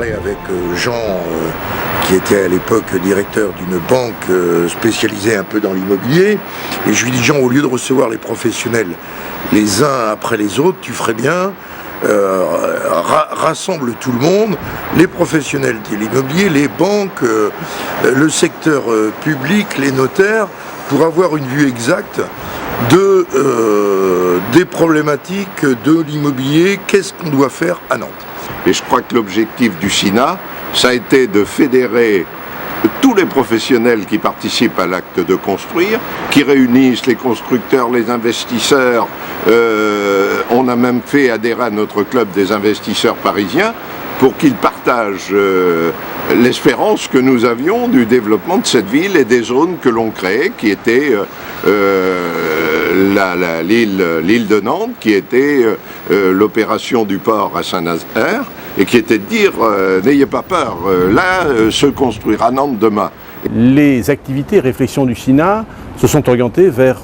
parlais avec Jean, qui était à l'époque directeur d'une banque spécialisée un peu dans l'immobilier, et je lui dis, Jean, au lieu de recevoir les professionnels les uns après les autres, tu ferais bien, rassemble tout le monde, les professionnels de l'immobilier, les banques, le secteur public, les notaires, pour avoir une vue exacte des problématiques de l'immobilier, qu'est-ce qu'on doit faire à Nantes. Et je crois que l'objectif du SINA, ça a été de fédérer tous les professionnels qui participent à l'acte de construire, qui réunissent les constructeurs, les investisseurs. On a même fait adhérer à notre club des investisseurs parisiens pour qu'ils partagent l'espérance que nous avions du développement de cette ville et des zones que l'on créait, qui étaient l'île de Nantes, qui était l'opération du port à Saint-Nazaire, et qui était de dire n'ayez pas peur, se construira Nantes demain. Les activités et réflexions du SINA se sont orientées vers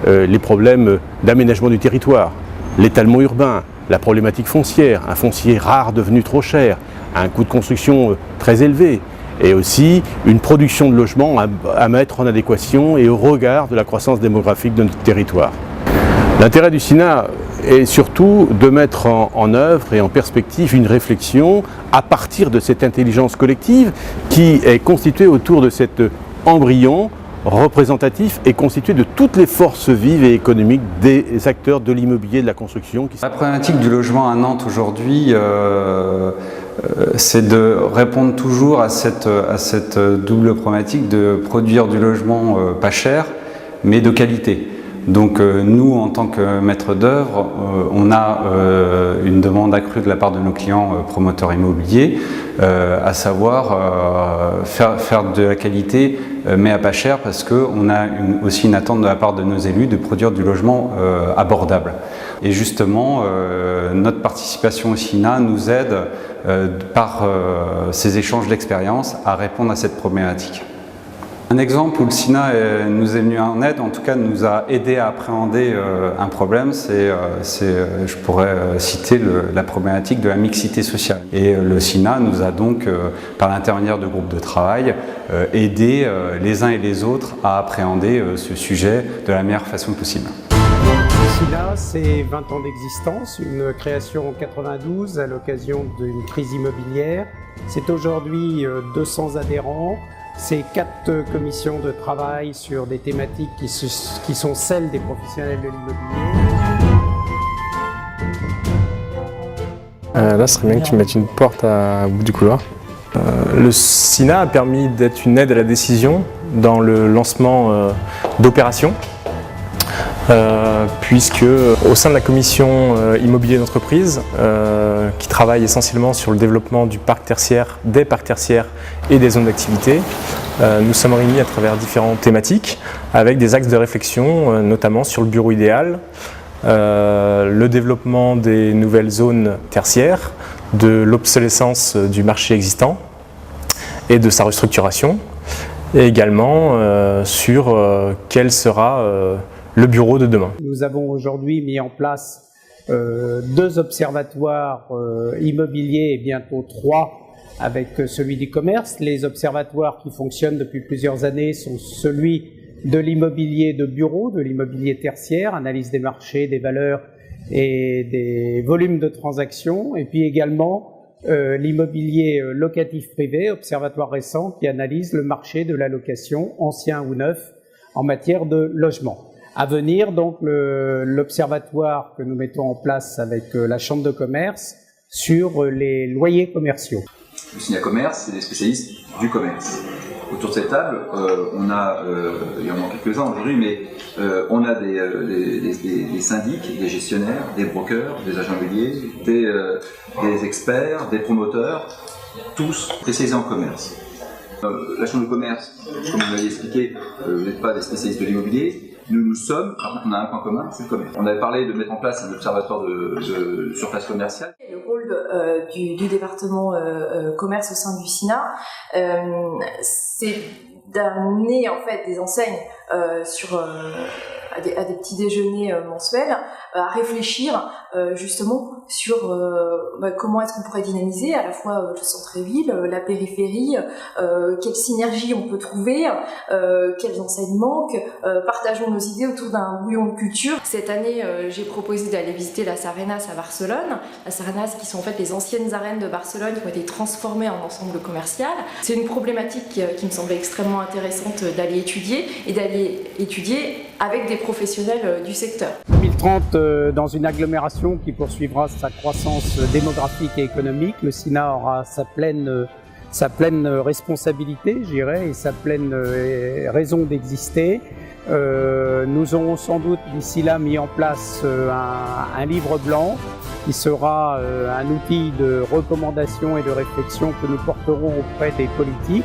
les problèmes d'aménagement du territoire, l'étalement urbain, la problématique foncière, un foncier rare devenu trop cher, un coût de construction très élevé, et aussi une production de logements à mettre en adéquation et au regard de la croissance démographique de notre territoire. L'intérêt du SINA est surtout de mettre en œuvre et en perspective une réflexion à partir de cette intelligence collective qui est constituée autour de cet embryon représentatif et constitué de toutes les forces vives et économiques des acteurs de l'immobilier et de la construction. La problématique du logement à Nantes aujourd'hui, c'est de répondre toujours à cette double problématique de produire du logement pas cher, mais de qualité. Donc nous, en tant que maître d'œuvre, on a une demande accrue de la part de nos clients promoteurs immobiliers, à savoir faire de la qualité mais à pas cher, parce qu'on a aussi une attente de la part de nos élus de produire du logement abordable. Et justement, notre participation au SINA nous aide par ces échanges d'expériences à répondre à cette problématique. Un exemple où le SINA nous est venu en aide, en tout cas nous a aidé à appréhender un problème, je pourrais citer la problématique de la mixité sociale. Et le SINA nous a donc, par l'intermédiaire de groupes de travail, aidé les uns et les autres à appréhender ce sujet de la meilleure façon possible. Le SINA, c'est 20 ans d'existence, une création en 92 à l'occasion d'une crise immobilière. C'est aujourd'hui 200 adhérents. C'est 4 commissions de travail sur des thématiques qui sont celles des professionnels de l'immobilier. Là, ce serait bien que tu mettes une porte au bout du couloir. Le SINA a permis d'être une aide à la décision dans le lancement d'opérations, puisque au sein de la commission immobilier d'entreprise, qui travaille essentiellement sur le développement du parc tertiaire, des parcs tertiaires et des zones d'activité, nous sommes réunis à travers différentes thématiques avec des axes de réflexion, notamment sur le bureau idéal, le développement des nouvelles zones tertiaires, de l'obsolescence du marché existant et de sa restructuration, et également sur quel sera le bureau de demain. Nous avons aujourd'hui mis en place 2 observatoires immobiliers et bientôt 3 avec celui du commerce. Les observatoires qui fonctionnent depuis plusieurs années sont celui de l'immobilier de bureau, de l'immobilier tertiaire, analyse des marchés, des valeurs et des volumes de transactions, et puis également l'immobilier locatif privé, observatoire récent qui analyse le marché de la location, ancien ou neuf, en matière de logement. À venir, donc, l'observatoire que nous mettons en place avec la Chambre de commerce sur les loyers commerciaux. Le SINA Commerce, c'est des spécialistes du commerce. Autour de cette table, on a, il y en a quelques-uns aujourd'hui, mais on a des syndics, des gestionnaires, des brokers, des agents immobiliers, des experts, des promoteurs, tous spécialisés en commerce. La Chambre de commerce, comme vous l'avez expliqué, vous n'êtes pas des spécialistes de l'immobilier. Nous sommes, par contre on a un point commun, c'est le commerce. On avait parlé de mettre en place un observatoire de surface commerciale. Le rôle du département commerce au sein du SINA, c'est d'amener en fait des enseignes à des petits déjeuners mensuels, à réfléchir justement sur comment est-ce qu'on pourrait dynamiser à la fois le centre-ville, la périphérie, quelles synergies on peut trouver, quelles enseignes manquent, partageons nos idées autour d'un bouillon de culture. Cette année, j'ai proposé d'aller visiter la Sarenas à Barcelone. La Sarenas qui sont en fait les anciennes arènes de Barcelone qui ont été transformées en ensemble commercial. C'est une problématique qui me semblait extrêmement intéressante d'aller étudier avec des professionnels du secteur. 2030, dans une agglomération qui poursuivra sa croissance démographique et économique, le SINA aura sa pleine responsabilité, je dirais, et sa pleine raison d'exister. Nous aurons sans doute d'ici là mis en place un livre blanc qui sera un outil de recommandation et de réflexion que nous porterons auprès des politiques.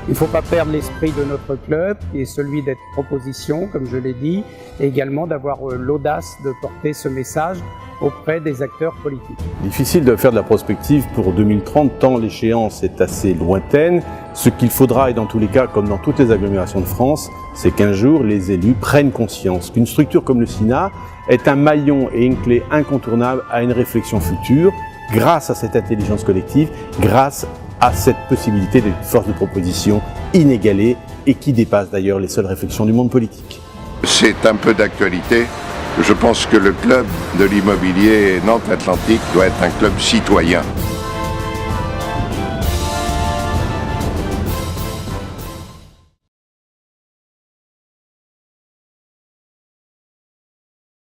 Il ne faut pas perdre l'esprit de notre club, qui est celui d'être proposition, comme je l'ai dit, et également d'avoir l'audace de porter ce message auprès des acteurs politiques. Difficile de faire de la prospective pour 2030, tant l'échéance est assez lointaine. Ce qu'il faudra, et dans tous les cas, comme dans toutes les agglomérations de France, c'est qu'un jour, les élus prennent conscience qu'une structure comme le SINA est un maillon et une clé incontournable à une réflexion future, grâce à cette intelligence collective, grâce à cette possibilité d'une force de proposition inégalée et qui dépasse d'ailleurs les seules réflexions du monde politique. C'est un peu d'actualité. Je pense que le club de l'immobilier Nantes Atlantique doit être un club citoyen.